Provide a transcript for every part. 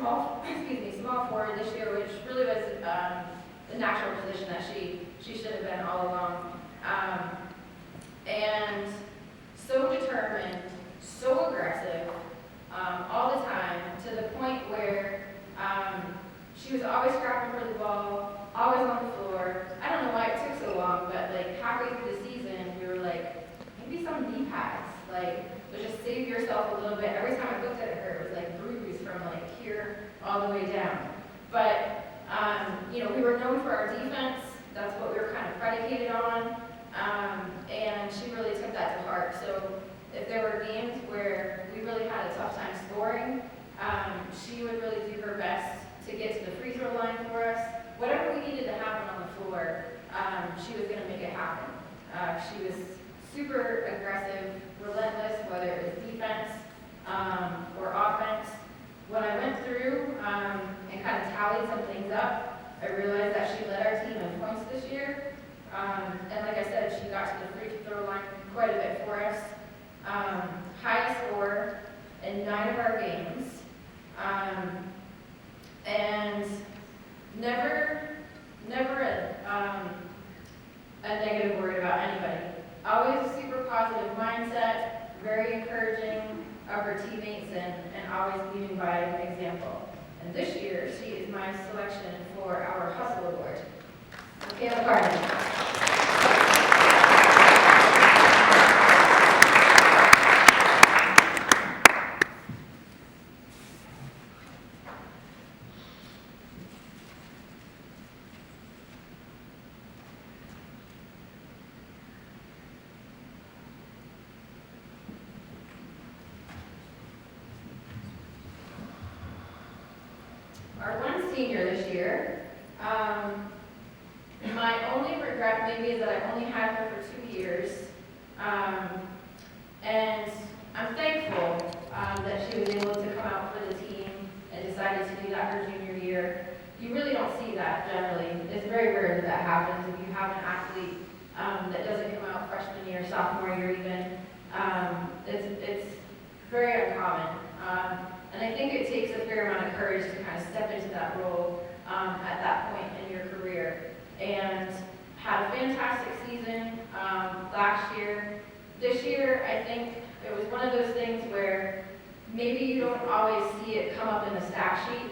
small, small forward this year, which really was the natural position that she should have been all along. And so determined, so aggressive, all the time, to the point where she was always scrapping for the ball, always on the floor. I don't know why it took so long, but like halfway through the season, we were like, maybe some knee pads, but just save yourself a little bit. Every time I looked at her, it was like bruised from like here all the way down. But we were known for our defense. That's what we were kind of predicated on. And she really took that to heart. So if there were games where we really had a tough time scoring, she would really do her best to get to the free throw line for us. Whatever we needed to happen on the floor, she was going to make it happen. She was super aggressive, relentless, whether it was defense or offense. When I went through and kind of tallied some things up, I realized that she led our team in points this year. And like I said, she got to the free throw line quite a bit for us. High score in 9 of our games. And never a negative word about anybody. Always a super positive mindset, very encouraging of her teammates, and always leading by example. And this year, she is my selection for our Hustle Award. Michaela Carden. Our one senior this year. My only regret maybe is that I only had her for 2 years. And I'm thankful that she was able to come out for the team and decided to do that her junior year. You really don't see that generally. It's very rare that happens. If you have an athlete that doesn't come out freshman year, sophomore year even, it's very uncommon. And I think it takes a fair amount of courage to kind of step into that role at that point in your career. And had a fantastic season last year. This year, I think it was one of those things where maybe you don't always see it come up in the stat sheet,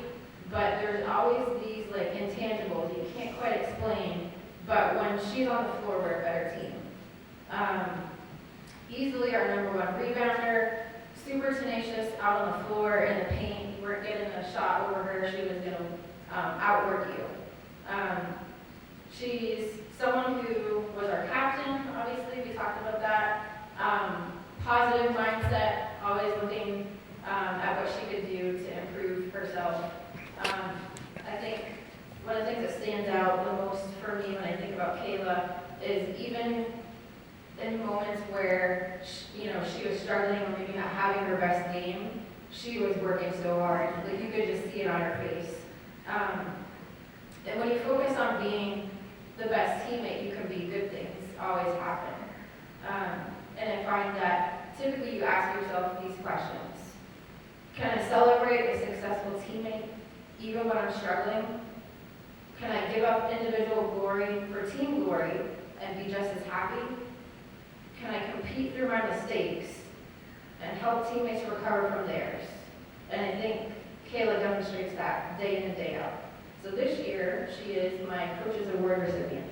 but there's always these like intangibles you can't quite explain, but when she's on the floor, we're a better team. Easily our #1 rebounder, super tenacious out on the floor in the paint. You weren't getting a shot over her, she was going to outwork you. She's someone who was our captain, obviously, we talked about that. Positive mindset, always looking at what she could do to improve herself. I think one of the things that stands out the most for me when I think about Kayla is even in moments where she was struggling or maybe not having her best game, she was working so hard. Like you could just see it on her face. And when you focus on being the best teammate you can be, good things always happen. And I find that typically you ask yourself these questions. Can I celebrate a successful teammate even when I'm struggling? Can I give up individual glory for team glory and be just as happy? Can I compete through my mistakes and help teammates recover from theirs? And I think Kayla demonstrates that day in and day out. So this year, she is my Coach's Award recipient.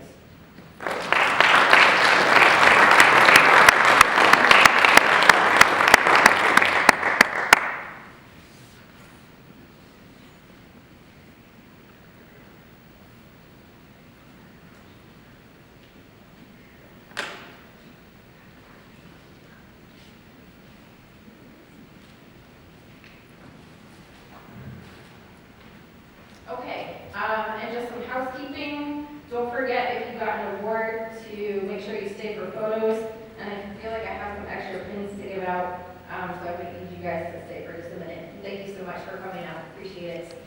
Okay, and just some housekeeping. Don't forget, if you got an award, to make sure you stay for photos. And I feel like I have some extra pins to give out, so I might need you guys to stay for just a minute. Thank you so much for coming out. Appreciate it.